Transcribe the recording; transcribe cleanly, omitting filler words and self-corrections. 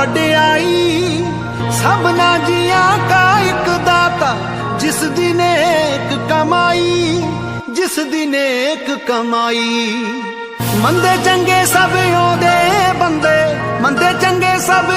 वड्याई सबना जियां का एक दाता, जिस दी नेक कमाई, जिस दी नेक कमाई। मंदे चंगे सब ओदे बंदे, मंदे चंगे सब